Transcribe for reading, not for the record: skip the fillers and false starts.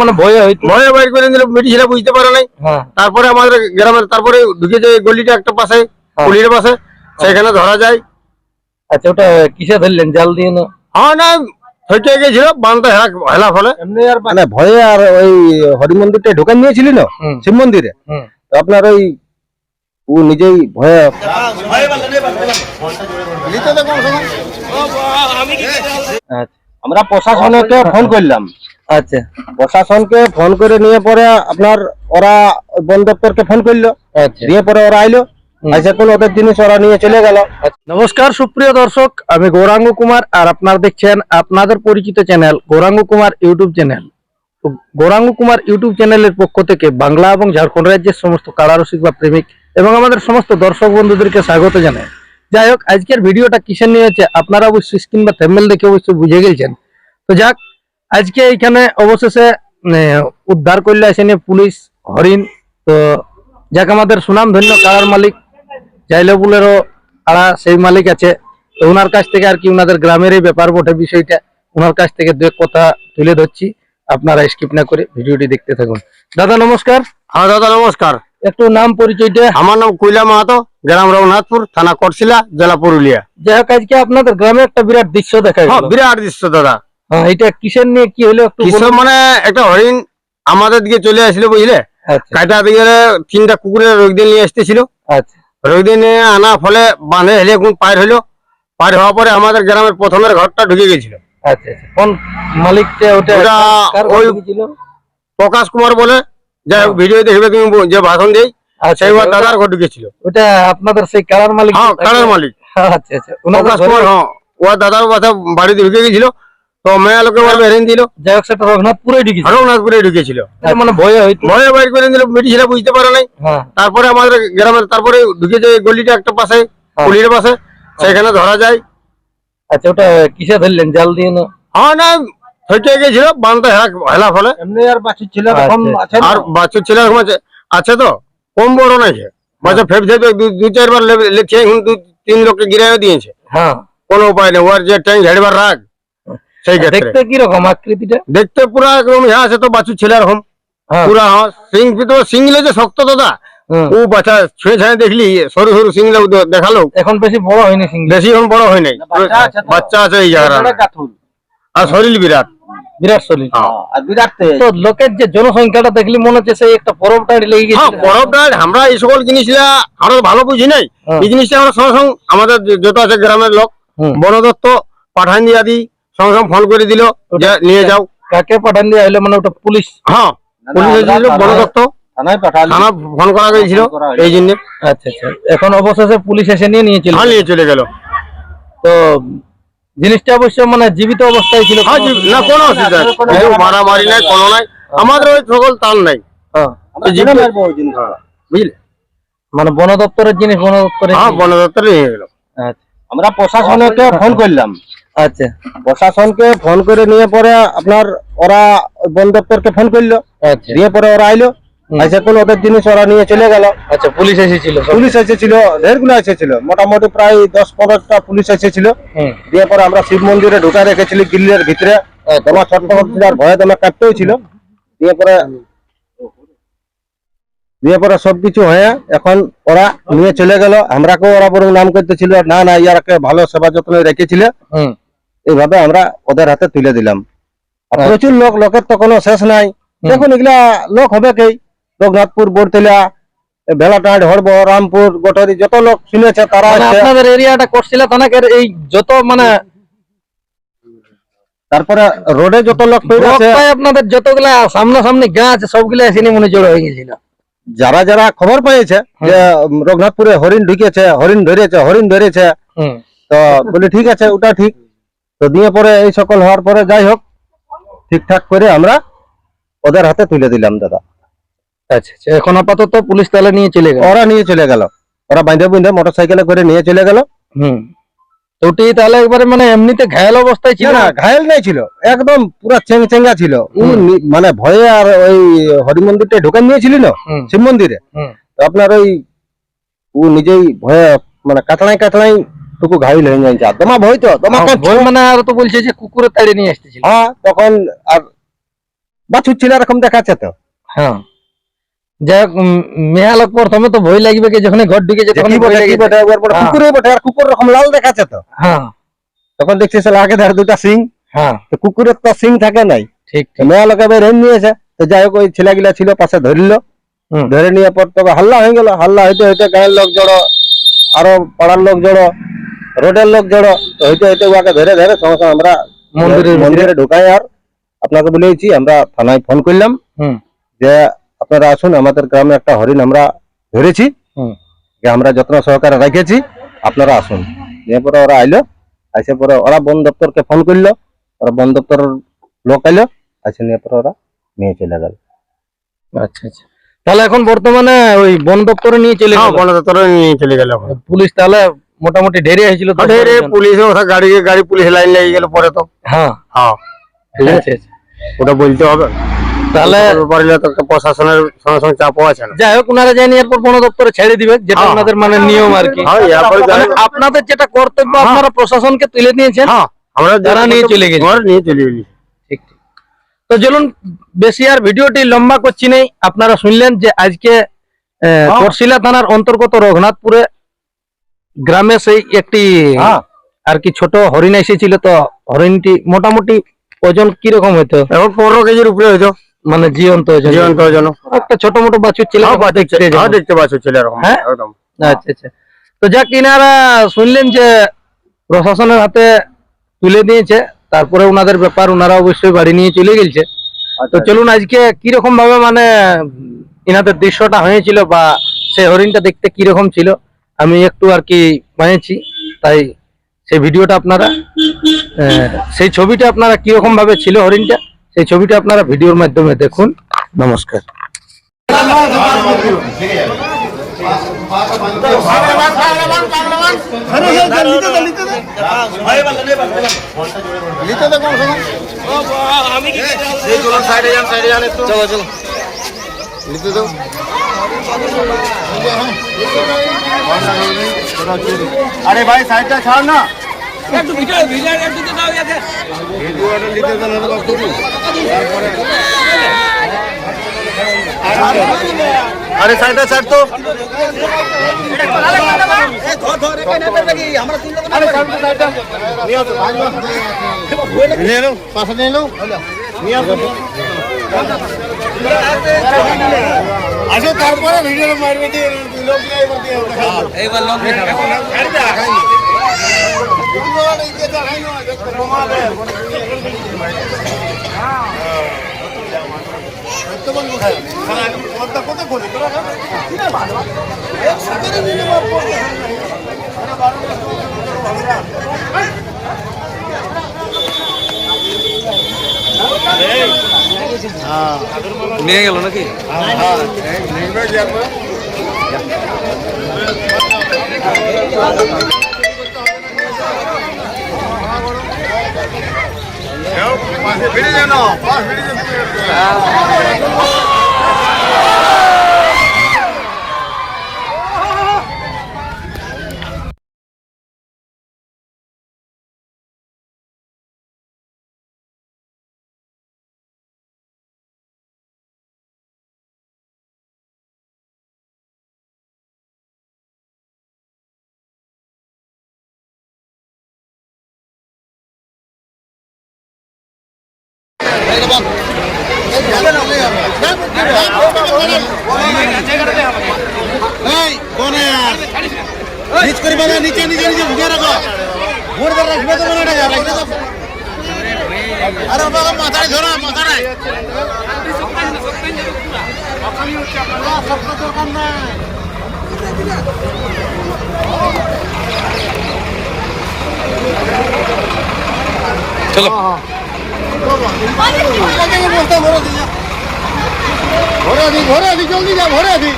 মানে ভয়ে ভয়ে বাইর করে দিল, বেটি ছেলে বুঝতে পারে নাই। তারপরে আমাদের গ্রামের তারপরে ঢুকে যায় গলিটা একটা পাশে, পুলিশের পাশে, সেখানে ধরা যায়। আচ্ছা, ওটা কিসে ধরলেন? জাল দিয়ে না? হ্যাঁ, না হইতে গেছিল বান্ধা হেলা ফলে মানে ভয়ে আর ওই হরি মন্দিরটা ঢোকান নিয়েছিল না শিব মন্দিরে, আপনার ওই ও নিজেই ভয়ে। আমরা প্রশাসনকে ফোন করলাম। আচ্ছা, প্রশাসনকে ফোন করে নিয়ে পরে আপনার ওরা বন দপ্তরকে ফোন করলো, দিয়ে পরে ওরা আইলো, আইসা কোন ওদের জিনিস ওরা নিয়ে চলে গেল। নমস্কার সুপ্রিয় দর্শক, আমি গৌরাঙ্গ কুমার আর আপনারা দেখছেন আপনাদের পরিচিত channel Gouranga Kumar YouTube channel. তো গৌরাঙ্গ কুমার ইউটিউব চ্যানেলের পক্ষ থেকে বাংলা এবং ঝাড়খণ্ড রাজ্যের সমস্ত কারারসিক বা প্রেমিক এবং আমাদের সমস্ত দর্শক বন্ধুদেরকে স্বাগত জানাই। যাই হোক, আজকের ভিডিওটা কিসের নিয়ে হচ্ছে আপনারা অবশ্যই স্ক্রিন বা থাম্বনেল দেখে অবশ্যই বুঝে গেছেন। তো যাক, আজকে এইখানে অবশেষে উদ্ধার করলে আসেনি পুলিশ হরিণ। তো যাক, আমাদের সুনাম ধন্য কারার মালিক জাইলেবুলেরও আড়া সেই মালিক আছে, তো ওনার কাছ থেকে আর কি ওনাদের গ্রামের এই ব্যাপার বটে বিষয়টা, ওনার কাছ থেকে দু এক কথা তুলে ধরছি। আপনারা স্কিপ না করে ভিডিওটি দেখতে থাকুন। দাদা নমস্কার। হ্যাঁ দাদা নমস্কার। একটু নাম পরিচয়টা? আমার নাম কৈলা মাহাতো, গ্রাম রঘুনাথপুর, থানা করছিলা, জেলা পুরুলিয়া। যাই হোক, আজকে আপনাদের গ্রামে একটা বিরাট দৃশ্য দেখা গেল। বিরাট দৃশ্য দাদা। হ্যাঁ, এটা কিসের নিয়ে কি হলো একটু কিসব মানে একটা হরিণ আমাদের দিকে চলে আসছিল বুঝলে। কাটা দিকে তিনটা কুকুরের রোগ দিয়ে নিয়ে আসতেছিল। আচ্ছা, রোগ দিয়ে নিয়ে আনা ফলে বাঁধে হেলে এখন পার হইলো। পার হওয়ার পরে আমাদের গ্রামের প্রথমের ঘরটা ঢুকে গেছিল। আচ্ছা, কোন মালিকটা? ওটা ওই প্রকাশ কুমার বলে, যাই হোক ভিডিও দেখবে তুমি, যে ভাষণ দেই সেই দাদার ঘর ঢুকেছিল। ওটা আপনাদের সেই কারার মালিক? হ্যাঁ, কারার মালিক। আচ্ছা আচ্ছা, প্রকাশ কুমার। হ্যাঁ, ও দাদার বাসা বাড়িতে ঢুকে গেছিল, তো মেয়া লোকে হেরেন দিল। যাই হোক, সেটা রঘুনাথপুরে ঢুকেছিল। রঘুনাথপুরে ঢুকেছিল, মানে ভয়ে ভয়ে বাইর করে দিল, বেটি ছেলে বুঝতে পারে নাই। তারপরে আমাদের গ্রামের তারপরে ঢুকে যায় গলিটা একটা পাশে, পুলিশের পাশে, সেখানে ধরা যায়। আচ্ছা, ওটা কিসে ধরলেন? জাল দিয়ে না? হ্যাঁ, না হইতে গেছিল বান্ধা হেলা ফলে। এমনি আর বাছুর ছিল, আর বাচ্চা ছেলে আছে তো কম বড় নাই, বাচ্চা ফেপ ফেপে দু চারবার লেগছে, এখন তিন লোককে গিরাইও দিয়েছে। হ্যাঁ, কোনো উপায় নেই, ওর যে ট্যাঙ্ক ঝাড়বার রাগ। সেই দেখতে কি রকম আকৃতিটা? দেখতে পুরা একদম আছে তো বাছুর ছেলে এরকম পুরা। হ্যাঁ, সিং তো সিংলে যে শক্ত দাদা, ও বাচ্চা ছুঁয়ে ছাড়ে দেখলি সরু সরু সিংলে দেখালো। এখন বেশি বড় হয়নি সিং? বেশি এখন বড় হয় নাই, বাচ্চা আছে এই জায়গাটা। আর শরীর বিরাট বিরাট শরীর। আর বিরাট তো লোকের যে জনসংখ্যাটা দেখলি মনে হচ্ছে সেই একটা বরফ টাইড লেগে গেছে। হ্যাঁ, বরফ টাইড। আমরা এই সকল জিনিসটা আমরা ভালো বুঝি নাই। এই জিনিসটা আমরা সঙ্গে সঙ্গে আমাদের যত আছে গ্রামের লোক, বন দপ্তর পাঠান দিয়া দিই, সঙ্গে সঙ্গে ফোন করে দিল নিয়ে যাও। কাকে পাঠান দিয়ে আইলে? মানে ওটা পুলিশ? হ্যাঁ, পুলিশ এসেছিল, বন দপ্তর থানা ফোন করা গেছিল এই জন্য। আচ্ছা আচ্ছা, এখন অবশেষে পুলিশ এসে নিয়ে চলে গেল। তো জিনিসটা অবশ্য মানে জীবিত অবস্থায় ছিল না, কোনো অসুবিধা নেই, মারামারি নাই, কোনো নাই। আমাদের ওই সকল তার নাই, বুঝলে। মানে বন দপ্তরের জিনিস বন দপ্তরে? হ্যাঁ, বন দপ্তরে নিয়ে গেল। আমরা প্রশাসনকে ফোন করলাম। আচ্ছা, প্রশাসনকে ফোন করে নিয়ে পরে আপনার ওরা বন দপ্তরকে ফোন করলো, দিয়ে পরে ওরা আইলো, আইসা কোন ওদের জিনিস ওরা নিয়ে চলে গেল। আচ্ছা, পুলিশ এসেছিল? পুলিশ এসেছিল, ঢেরগুলো এসেছিল, মোটামুটি প্রায় 10-15টা পুলিশ এসেছিল। দিয়ে পরে আমরা শিব মন্দিরে ঢুকা রেখেছিলি গিল্লির ভিতরে, তোমার ছটফট ছিল আর ভয়ে তোমার কাটতেও ছিল। দিয়ে পরে সবকিছু হয়ে এখন ওরা নিয়ে চলে গেল। আমরাকেও ওরা বরং নাম করতেছিল, না না ইয়ারকে ভালো সেবা যত্ন রেখেছিল। এইভাবে আমরা ওদের হাতে তুলে দিলাম। প্রচুর লোকের তো কোনো শেষ নাই। দেখুন, এগুলা লোক হবে কে, রঘুনাথপুর, বড়তলা, ভেলাটাঁড়, হড়ব, রামপুর, গোটরি, যত লোক শুনেছে তারা। আপনাদের এরিয়াটা করছিল থানাকের এই যত মানে, তারপরে রোডে যত লোক আপনাদের যতগুলা সামনাসামনি গাঁ আছে সবগুলা এসে মনে জড়ো হয়ে গেছিল। যারা যারা খবর পেয়েছে যে রঘুনাথপুরে হরিণ ঢুকেছে, হরিণ ধরেছে, তো বলি ঠিক আছে, ওটা ঠিক। তো দিয়ে পরে এই সকল হওয়ার পরে যাই হোক ঠিকঠাক করে আমরা ওদের হাতে তুলে দিলাম দাদা। আচ্ছা আচ্ছা, এখন আপাতত পুলিশ তাহলে নিয়ে চলে গেল? ওরা নিয়ে চলে গেল, ওরা বাঁধে মোটরসাইকেলে করে নিয়ে চলে গেল। ওটি তাহলে একবারে মানে এমনিতে ঘায়াল অবস্থায় ছিল? না, ঘায়াল নাই ছিল, একদম পুরা চেঙ্গা ছিল। মানে ভয়ে আর ওই হরি মন্দিরটা ঢোকান নিয়েছিল না শিব মন্দিরে, আপনার ওই ও নিজেই ভয়ে মানে কাতড়াই টুকু ঘাইল হয়ে যায়। তোমা ভয় তো, তোমা ভয় মানে আর তো বলছে যে কুকুরে তাড়িয়ে নিয়ে আসতেছিল। হ্যাঁ, তখন আর বাছুর ছিল এরকম দেখাচ্ছে তো। হ্যাঁ, যাই হোক, মেহালক প্রথমে তো ভয় লাগবে কি যখন ঘর ঢুকে যে কি বটে কি বটে একবার বড় কুকুরে বটে, আর কুকুর রকম লাল দেখাচ্ছে তো। হ্যাঁ তখন দেখছি সালা আগে ধারে দুটা সিং, হ্যাঁ, তো কুকুরের তো সিং থাকে নাই। ঠিক তো মেয়ালকে বের হয়ে নিয়েছে। তো যাই হোক ওই ছেলেগুলা ছিল পাশে ধরল, হুম। ধরে নিয়ে পর তবে হাল্লা হয়ে গেল। হাল্লা হইতে হইতে গায়ের লোক জড়ো, আরো পাড়ার লোক জড়ো, রোডের লোক জড়ো। তো হইতে হইতে ওকে ধরে ধরে সঙ্গে সঙ্গে আমরা মন্দিরে ঢুকাই। আর আপনাকে বলেছি আমরা থানায় ফোন করলাম হুম যে আপনারা আসুন, আমাদের গ্রামে একটা হরিণ আমরা ধরেছি, হুম যে আমরা যত্ন সহকারে রেখেছি, আপনারা আসুন। এরপরে ওরা আইলো, আসে পরে ওরা বন দপ্তরকে ফোন করলো, ওরা বন দপ্তরের লোক আইলো, আসে নিয়ে পরে ওরা নিয়ে চলে গেল। আচ্ছা আচ্ছা, তাহলে এখন বর্তমানে ওই বন দপ্তরে নিয়ে চলে হ্যাঁ, গেল। বন দপ্তরে নিয়ে চলে গেল। পুলিশ তাহলে মোটামুটি ঢেরে হয়েছিল তো? ঢেরে পুলিশ গাড়ি পুলিশ লাইন লেগে গেল পরে তো। হ্যাঁ, হ্যাঁ, ঠিক আছে, আচ্ছা আচ্ছা, ওটা বলতে হবে। তাহলে পারলে তো একটা প্রশাসনের সঙ্গে সঙ্গে চাপও আছে না। যাই হোক, ওনারা জানি এরপর বন দপ্তরে ছেড়ে দিবে, যেটা হ্যাঁ। ওনাদের মানে নিয়ম আর কি। হ্যাঁ, এরপরে মানে আপনাদের যেটা কর্তব্য, হ্যাঁ। আপনারা প্রশাসনকে তুলে নিয়েছেন। হ্যাঁ, আমরা তারা নিয়ে চলে গেছে। নিয়ে চলে গেলি। ঠিক ঠিক। তো চলুন, বেশি আর ভিডিওটি লম্বা করছি নেই। আপনারা শুনলেন যে আজকে করশিলা থানার অন্তর্গত রঘুনাথপুরে গ্রামে সেই একটি হ্যাঁ, আর কি ছোট হরিণ এসেছিল। তো হরিণটি মোটামুটি ওজন কিরকম হইতো? এখন 15 কেজির উপরে হইতো, মানে জীবন্ত ওজন? জীবন্ত ওজন। একটা ছোট মোটো বাছুর ছিল। হ্যাঁ, দেখতে পাচ্ছ ছেলে এরকম। হ্যাঁ? একদম। আচ্ছা আচ্ছা, তো যাক, কিনারা শুনলেন যে প্রশাসনের হাতে তুলে দিয়েছে, তারপরে ওনাদের ব্যাপার, ওনারা অবশ্যই বাড়ি নিয়ে চলে গেছে। তো চলুন, আজকে কিরকম ভাবে মানে ইনাদের দৃশ্যটা হয়েছিল বা সেই হরিণটা দেখতে কিরকম ছিল, আমি একটু আর কি বানিয়েছি। তাই সেই ভিডিওটা আপনারা সেই ছবিটা আপনারা কিরকম ভাবে ছিল হরিণটা, সেই ছবিটা আপনারা ভিডিওর মাধ্যমে দেখুন। নমস্কার। আরে ভাই সাইডটা ছাড় না। আরে সাইডটা ছাড় তো। পাশে নিয়ে এলো, আসো তারপরে ভিডিও মারবে দিয়ে লোক এইবার লোক নিয়ে গেল নাকি? ভিড়ে যেন পাঁচ ভিড়ে যেন নিচে নিচে নিচে ঢুকে রাখো। ভোর করে রাখবে তো মনে হয় আরে বাবা মাথায় ধরো, মাথায় চলো ভরে দি জলদি যা, ভরে দি।